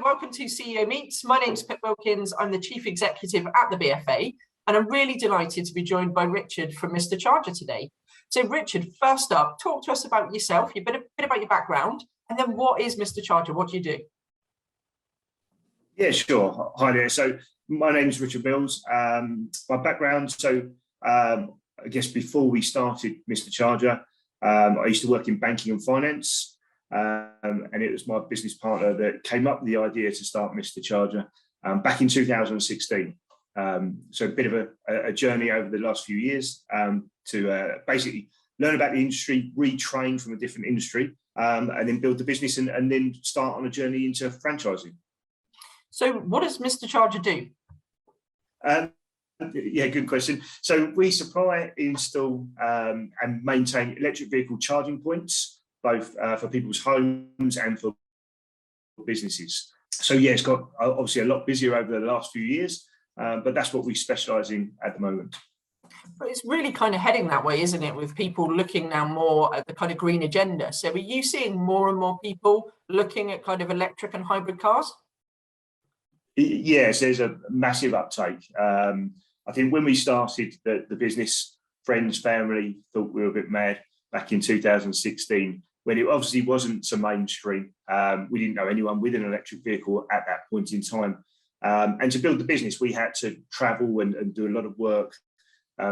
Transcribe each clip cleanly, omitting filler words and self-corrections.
welcome to CEO Meets. My name's Pip Wilkins. I'm the Chief Executive at the BFA, and I'm really delighted to be joined by Richard from Mr. Charger today. So Richard, first up, talk to us about yourself, a bit about your background, and then what is Mr. Charger? What do you do? Yeah, sure. Hi there. So my name is Richard Mills. My background, I guess before we started Mr. Charger, I used to work in banking and finance. And it was my business partner that came up with the idea to start Mr. Charger back in 2016. So a bit of a journey over the last few years to basically learn about the industry, retrain from a different industry, and then build the business and then start on a journey into franchising. So what does Mr. Charger do? Yeah, good question. So we supply, install and maintain electric vehicle charging points, both for people's homes and for businesses. So yeah, it's got obviously a lot busier over the last few years, but that's what we specialise in at the moment. But it's really kind of heading that way, isn't it, with people looking now more at the kind of green agenda. So are you seeing more and more people looking at kind of electric and hybrid cars? Yes, there's a massive uptake. I think when we started the business, friends, family thought we were a bit mad back in 2016, when it obviously wasn't so mainstream. We didn't know anyone with an electric vehicle at that point in time. And to build the business, we had to travel and do a lot of work,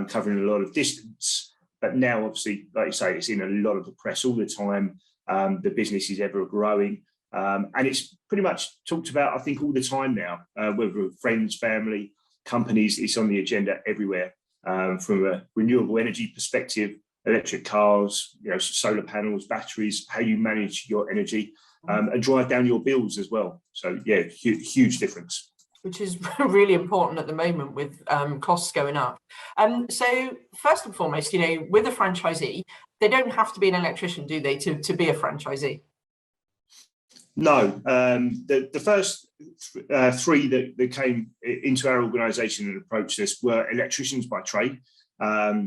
covering a lot of distance. But now, obviously, like you say, it's in a lot of the press all the time. The business is ever growing. And it's pretty much talked about, I think, all the time now, whether friends, family, companies, it's on the agenda everywhere. From a renewable energy perspective, electric cars, solar panels, batteries, how you manage your energy and drive down your bills as well. So yeah, huge difference. Which is really important at the moment with costs going up. So first and foremost, with a franchisee, they don't have to be an electrician, do they, to be a franchisee? No, the first three that came into our organisation and approached us were electricians by trade.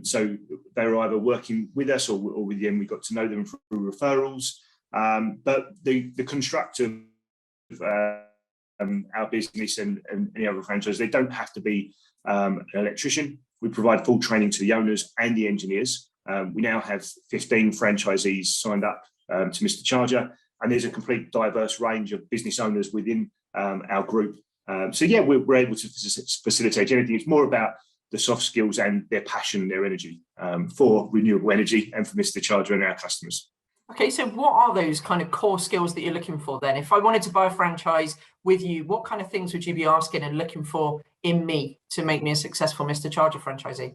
So they were either working with us or with them. We got to know them through referrals. But the constructor of our business and any other franchise, they don't have to be an electrician. We provide full training to the owners and the engineers. We now have 15 franchisees signed up to Mr. Charger. And there's a complete diverse range of business owners within our group. So yeah, we're able to facilitate anything. It's more about the soft skills and their passion and their energy for renewable energy and for Mr. Charger and our customers. Okay, so what are those kind of core skills that you're looking for then? If I wanted to buy a franchise with you, what kind of things would you be asking and looking for in me to make me a successful Mr. Charger franchisee?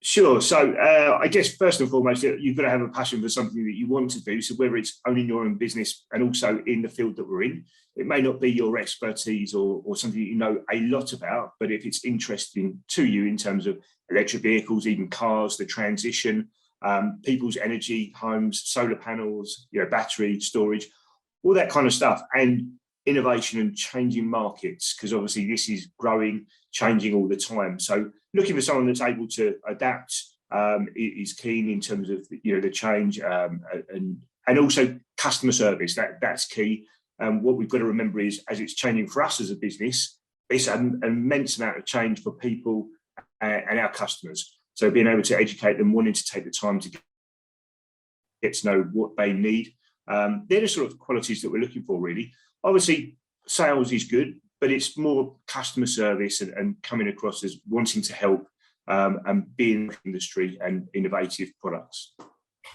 Sure. So I guess first and foremost, you've got to have a passion for something that you want to do. So whether it's owning your own business and also in the field that we're in, it may not be your expertise or something that you know a lot about, but if it's interesting to you in terms of electric vehicles, even cars, the transition, people's energy, homes, solar panels, battery storage, all that kind of stuff, and innovation and changing markets, because obviously this is growing, changing all the time. So looking for someone that's able to adapt is keen in terms of the change and also customer service. That's key. What we've got to remember is, as it's changing for us as a business, it's an immense amount of change for people and our customers. So being able to educate them, wanting to take the time to get to know what they need. They're the sort of qualities that we're looking for, really. Obviously, sales is good, but it's more customer service and coming across as wanting to help and being in the industry and innovative products.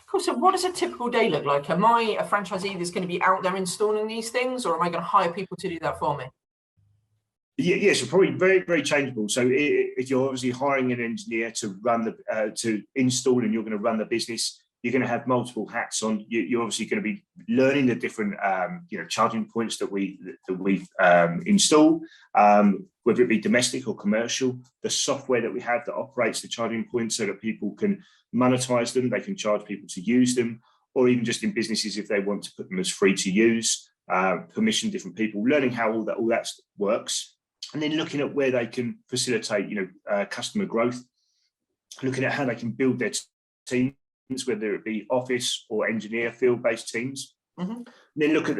Cool. So what does a typical day look like? Am I a franchisee that's going to be out there installing these things, or am I going to hire people to do that for me? Yes, so probably very, very changeable. So if you're obviously hiring an engineer to run to install and you're going to run the business, you're going to have multiple hats on. You're obviously going to be learning the different, charging points that we install, whether it be domestic or commercial. The software that we have that operates the charging points so that people can monetize them, they can charge people to use them, or even just in businesses if they want to put them as free to use, permission different people, learning how all that works, and then looking at where they can facilitate, customer growth, looking at how they can build their team, whether it be office or engineer field-based teams. Mm-hmm. And then looking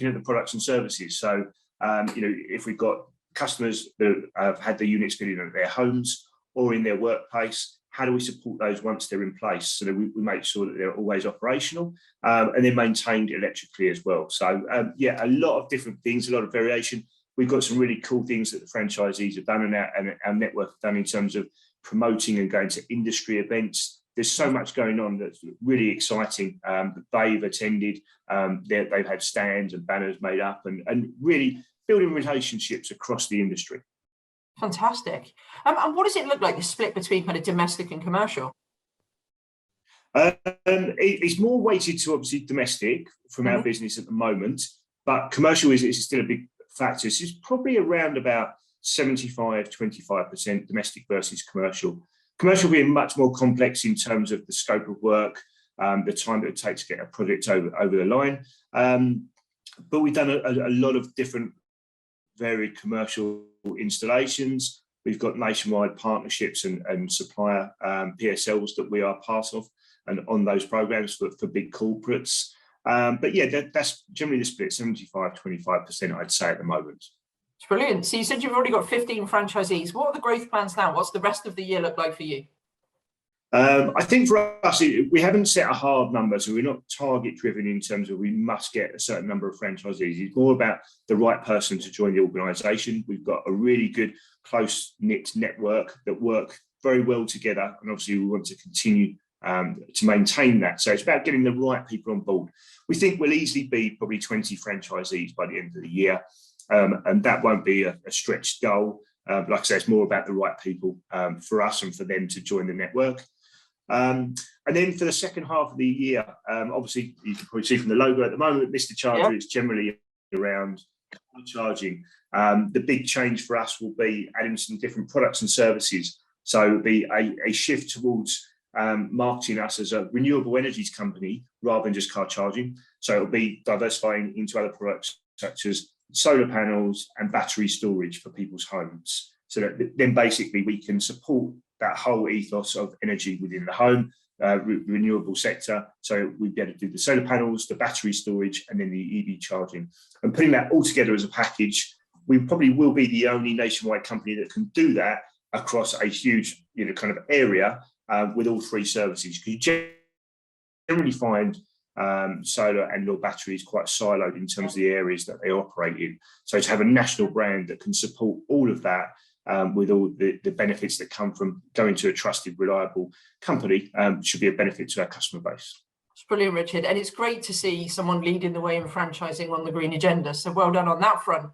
at the products and services. So, if we've got customers that have had the units fitted at their homes or in their workplace, how do we support those once they're in place so that we make sure that they're always operational and then maintained electrically as well. So, a lot of different things, a lot of variation. We've got some really cool things that the franchisees have done and our network have done in terms of promoting and going to industry events. There's so much going on that's really exciting that they've attended. They've had stands and banners made up and really building relationships across the industry. Fantastic. And what does it look like, the split between kind of domestic and commercial? It's more weighted to obviously domestic from our business at the moment, but commercial is still a big factor. It's probably around about 75-25% domestic versus commercial. Commercial being much more complex in terms of the scope of work, the time that it takes to get a project over the line. But we've done a lot of different varied commercial installations. We've got nationwide partnerships and supplier PSLs that we are part of and on those programs for big corporates. But yeah, that's generally the split, 75-25%, I'd say at the moment. It's brilliant. So you said you've already got 15 franchisees. What are the growth plans now? What's the rest of the year look like for you? I think for us, we haven't set a hard number, so we're not target driven in terms of we must get a certain number of franchisees. It's more about the right person to join the organisation. We've got a really good, close-knit network that work very well together, and obviously we want to continue to maintain that. So it's about getting the right people on board. We think we'll easily be probably 20 franchisees by the end of the year, and that won't be a stretched goal. But like I say, it's more about the right people for us and for them to join the network. And then for the second half of the year, obviously you can probably see from the logo at the moment, Mr. Charger is generally around charging. The big change for us will be adding some different products and services. So it'll be a shift towards marketing us as a renewable energies company rather than just car charging. So it'll be diversifying into other products such as solar panels and battery storage for people's homes. So that then basically we can support that whole ethos of energy within the home, renewable sector. So we'd be able to do the solar panels, the battery storage, and then the EV charging. And putting that all together as a package, we probably will be the only nationwide company that can do that across a huge, kind of area with all three services. Because you generally find solar and or batteries quite siloed in terms of the areas that they operate in. So to have a national brand that can support all of that with all the benefits that come from going to a trusted, reliable company should be a benefit to our customer base. It's brilliant, Richard. And it's great to see someone leading the way in franchising on the green agenda. So well done on that front.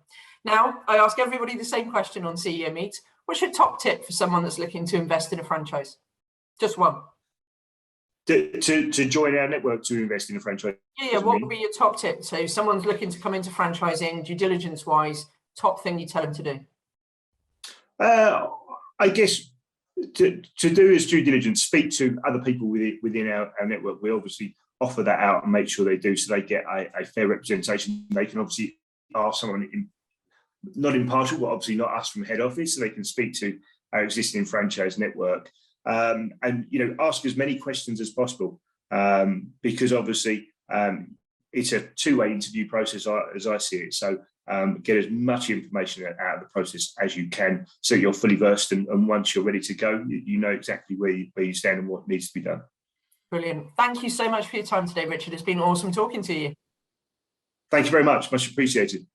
Now, I ask everybody the same question on CEO Meet. What's your top tip for someone that's looking to invest in a franchise? Just one. To join our network to invest in a franchise? Yeah, what would be your top tip? So someone's looking to come into franchising, due diligence-wise, top thing you tell them to do? I guess to do is due diligence, speak to other people within our network. We obviously offer that out and make sure they do, so they get a fair representation. They can obviously ask someone not impartial, but obviously not us from head office, so they can speak to our existing franchise network and ask as many questions as possible because obviously it's a two-way interview process as I see it. So get as much information out of the process as you can so you're fully versed, and once you're ready to go, you know exactly where you stand and what needs to be done. Brilliant. Thank you so much for your time today, Richard. It's been awesome talking to you. Thank you very much. Much appreciated.